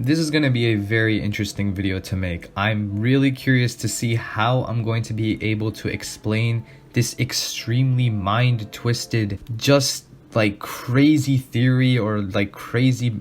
This is going to be a very interesting video to make. I'm really curious to see how I'm going to be able to explain this extremely mind-twisted, just like crazy theory or like crazy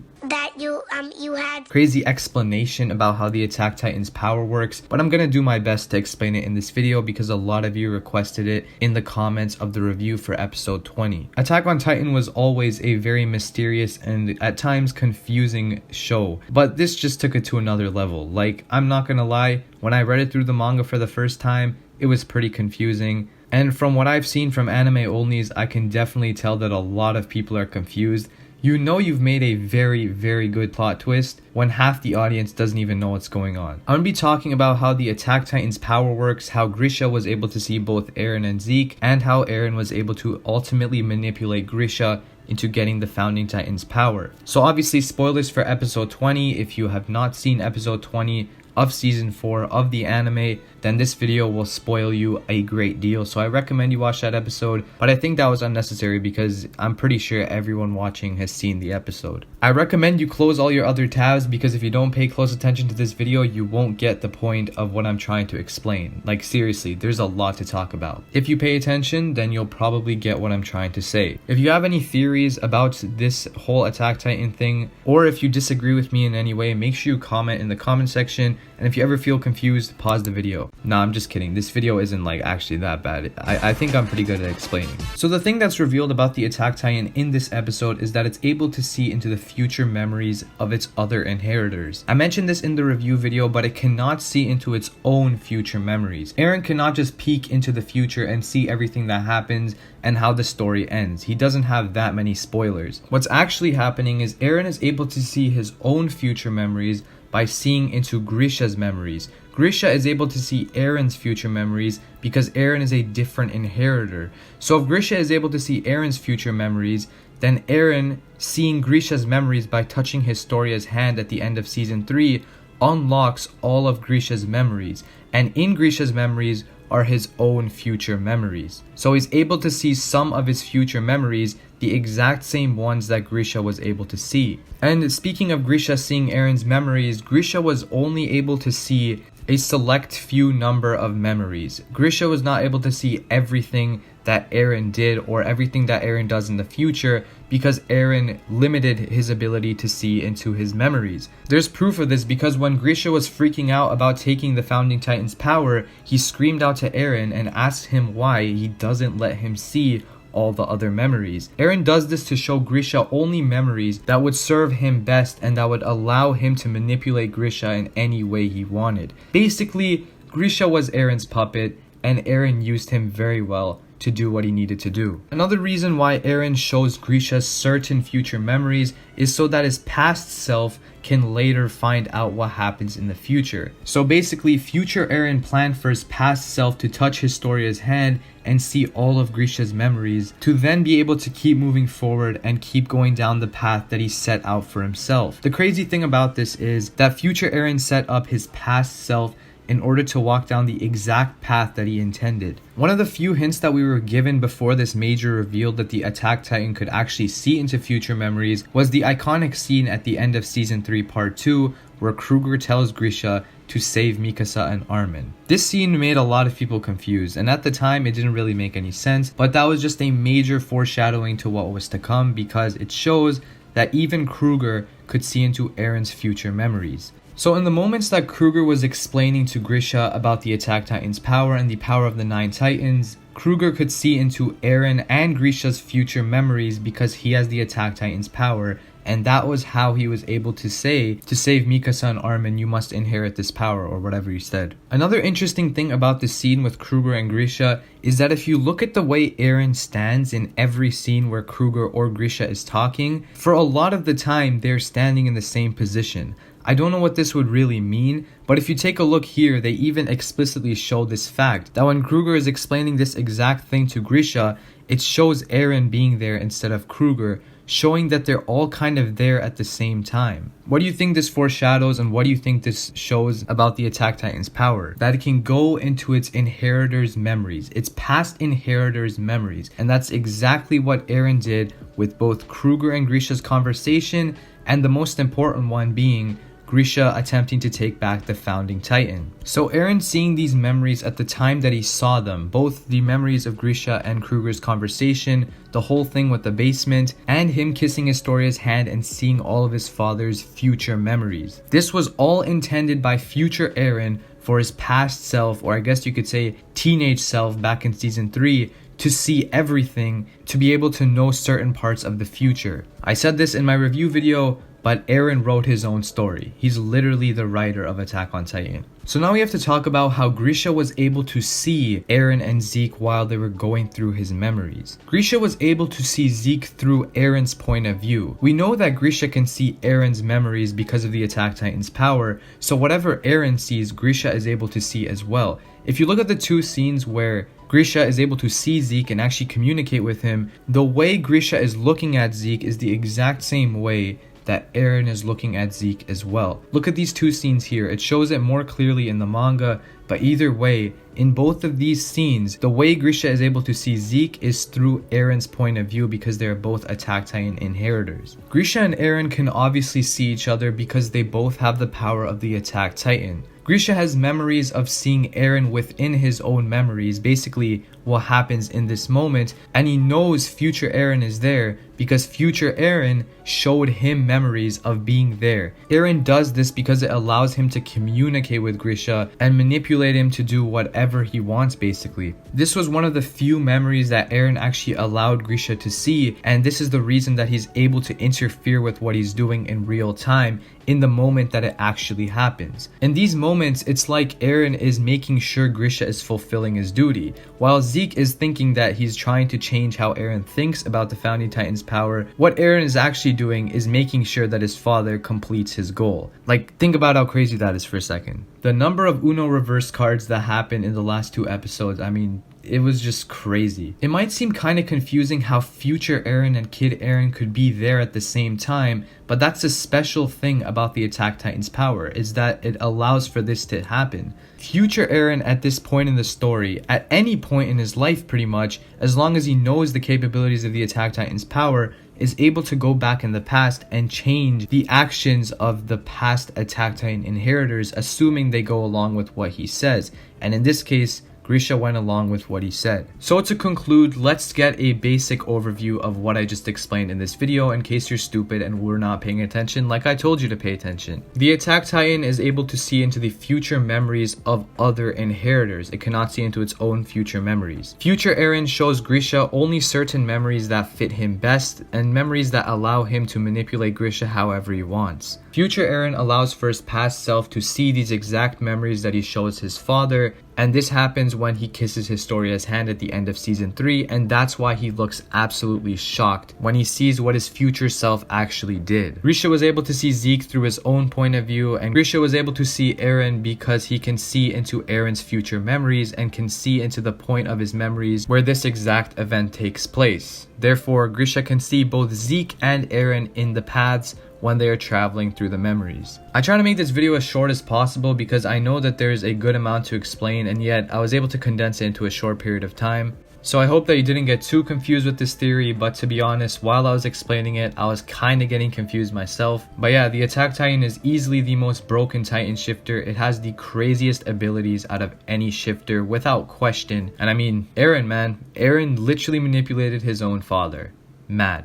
explanation about how the Attack Titan's power works, but I'm gonna do my best to explain it in this video because a lot of you requested it in the comments of the review for episode 20. Attack on Titan was always a very mysterious and at times confusing show, but this just took it to another level. Like, I'm not gonna lie, when I read it through the manga for the first time, it was pretty confusing. And from what I've seen from anime onlys, I can definitely tell that a lot of people are confused. You know you've made a very, very good plot twist when half the audience doesn't even know what's going on. I'm going to be talking about how the Attack Titan's power works, how Grisha was able to see both Eren and Zeke, and how Eren was able to ultimately manipulate Grisha into getting the Founding Titan's power. So obviously spoilers for episode 20. If you have not seen episode 20 of season 4 of the anime, then this video will spoil you a great deal. So I recommend you watch that episode, but I think that was unnecessary because I'm pretty sure everyone watching has seen the episode. I recommend you close all your other tabs because if you don't pay close attention to this video, you won't get the point of what I'm trying to explain. Like seriously, there's a lot to talk about. If you pay attention, then you'll probably get what I'm trying to say. If you have any theories about this whole Attack Titan thing, or if you disagree with me in any way, make sure you comment in the comment section. And if you ever feel confused, pause the video. Nah, I'm just kidding. This video isn't like actually that bad. I think I'm pretty good at explaining. So the thing that's revealed about the Attack Titan in this episode is that it's able to see into the future memories of its other inheritors. I mentioned this in the review video, but it cannot see into its own future memories. Eren cannot just peek into the future and see everything that happens and how the story ends. He doesn't have that many spoilers. What's actually happening is Eren is able to see his own future memories by seeing into Grisha's memories. Grisha is able to see Eren's future memories because Eren is a different inheritor. So if Grisha is able to see Eren's future memories, then Eren seeing Grisha's memories by touching Historia's hand at the end of season 3 unlocks all of Grisha's memories. And in Grisha's memories are his own future memories. So he's able to see some of his future memories, the exact same ones that Grisha was able to see. And speaking of Grisha seeing Eren's memories, Grisha was only able to see a select few number of memories. Grisha was not able to see everything that Eren did or everything that Eren does in the future because Eren limited his ability to see into his memories. There's proof of this because when Grisha was freaking out about taking the Founding Titan's power, he screamed out to Eren and asked him why he doesn't let him see all the other memories. Eren does this to show Grisha only memories that would serve him best and that would allow him to manipulate Grisha in any way he wanted. Basically, Grisha was Eren's puppet and Eren used him very well to do what he needed to do. Another reason why Eren shows Grisha certain future memories is so that his past self can later find out what happens in the future. So basically, future Eren planned for his past self to touch Historia's hand and see all of Grisha's memories to then be able to keep moving forward and keep going down the path that he set out for himself. The crazy thing about this is that future Eren set up his past self in order to walk down the exact path that he intended. One of the few hints that we were given before this major reveal that the Attack Titan could actually see into future memories was the iconic scene at the end of season 3 part 2 where Kruger tells Grisha to save Mikasa and Armin. This scene made a lot of people confused, and at the time it didn't really make any sense, but that was just a major foreshadowing to what was to come because it shows that even Kruger could see into Eren's future memories. So in the moments that Kruger was explaining to Grisha about the Attack Titan's power and the power of the 9 Titans, Kruger could see into Eren and Grisha's future memories because he has the Attack Titan's power, and that was how he was able to say, to save Mikasa and Armin, you must inherit this power, or whatever he said. Another interesting thing about this scene with Kruger and Grisha is that if you look at the way Eren stands in every scene where Kruger or Grisha is talking, for a lot of the time they're standing in the same position. I don't know what this would really mean, but if you take a look here, they even explicitly show this fact, that when Kruger is explaining this exact thing to Grisha, it shows Eren being there instead of Kruger, showing that they're all kind of there at the same time. What do you think this foreshadows, and what do you think this shows about the Attack Titan's power? That it can go into its inheritors' memories, its past inheritors' memories, and that's exactly what Eren did with both Kruger and Grisha's conversation, and the most important one being Grisha attempting to take back the founding Titan. So Eren seeing these memories at the time that he saw them, both the memories of Grisha and Kruger's conversation, the whole thing with the basement, and him kissing Historia's hand and seeing all of his father's future memories. This was all intended by future Eren for his past self, or I guess you could say teenage self back in season 3, to see everything, to be able to know certain parts of the future. I said this in my review video, but Eren wrote his own story. He's literally the writer of Attack on Titan. So now we have to talk about how Grisha was able to see Eren and Zeke while they were going through his memories. Grisha was able to see Zeke through Eren's point of view. We know that Grisha can see Eren's memories because of the Attack Titan's power, so whatever Eren sees, Grisha is able to see as well. If you look at the two scenes where Grisha is able to see Zeke and actually communicate with him, the way Grisha is looking at Zeke is the exact same way that Eren is looking at Zeke as well. Look at these two scenes here. It shows it more clearly in the manga, but either way, in both of these scenes, the way Grisha is able to see Zeke is through Eren's point of view because they are both Attack Titan inheritors. Grisha and Eren can obviously see each other because they both have the power of the Attack Titan. Grisha has memories of seeing Eren within his own memories, basically what happens in this moment, and he knows future Eren is there because future Eren showed him memories of being there. Eren does this because it allows him to communicate with Grisha and manipulate him to do whatever he wants basically. This was one of the few memories that Eren actually allowed Grisha to see, and this is the reason that he's able to interfere with what he's doing in real time in the moment that it actually happens. In these moments, it's like Eren is making sure Grisha is fulfilling his duty, while Zeke is thinking that he's trying to change how Eren thinks about the Founding Titan's power. What Eren is actually doing is making sure that his father completes his goal. Like, think about how crazy that is for a second. The number of Uno reverse cards that happened in the last 2 episodes, I mean, it was just crazy. It might seem kind of confusing how future Eren and Kid Eren could be there at the same time, but that's the special thing about the Attack Titan's power, is that it allows for this to happen. Future Eren at this point in the story, at any point in his life pretty much, as long as he knows the capabilities of the Attack Titan's power, is able to go back in the past and change the actions of the past Attack Titan inheritors, assuming they go along with what he says. And in this case, Grisha went along with what he said. So to conclude, let's get a basic overview of what I just explained in this video in case you're stupid and were not paying attention like I told you to pay attention. The Attack Titan is able to see into the future memories of other inheritors. It cannot see into its own future memories. Future Eren shows Grisha only certain memories that fit him best and memories that allow him to manipulate Grisha however he wants. Future Eren allows for his past self to see these exact memories that he shows his father, and this happens when he kisses Historia's hand at the end of season 3, and that's why he looks absolutely shocked when he sees what his future self actually did. Grisha was able to see Zeke through his own point of view, and Grisha was able to see Eren because he can see into Eren's future memories and can see into the point of his memories where this exact event takes place. Therefore, Grisha can see both Zeke and Eren in the paths when they are traveling through the memories. I try to make this video as short as possible because I know that there is a good amount to explain, and yet I was able to condense it into a short period of time. So I hope that you didn't get too confused with this theory, but to be honest, while I was explaining it, I was kind of getting confused myself. But yeah, the Attack Titan is easily the most broken Titan shifter. It has the craziest abilities out of any shifter without question. And I mean, Eren, man, Eren literally manipulated his own father. Mad.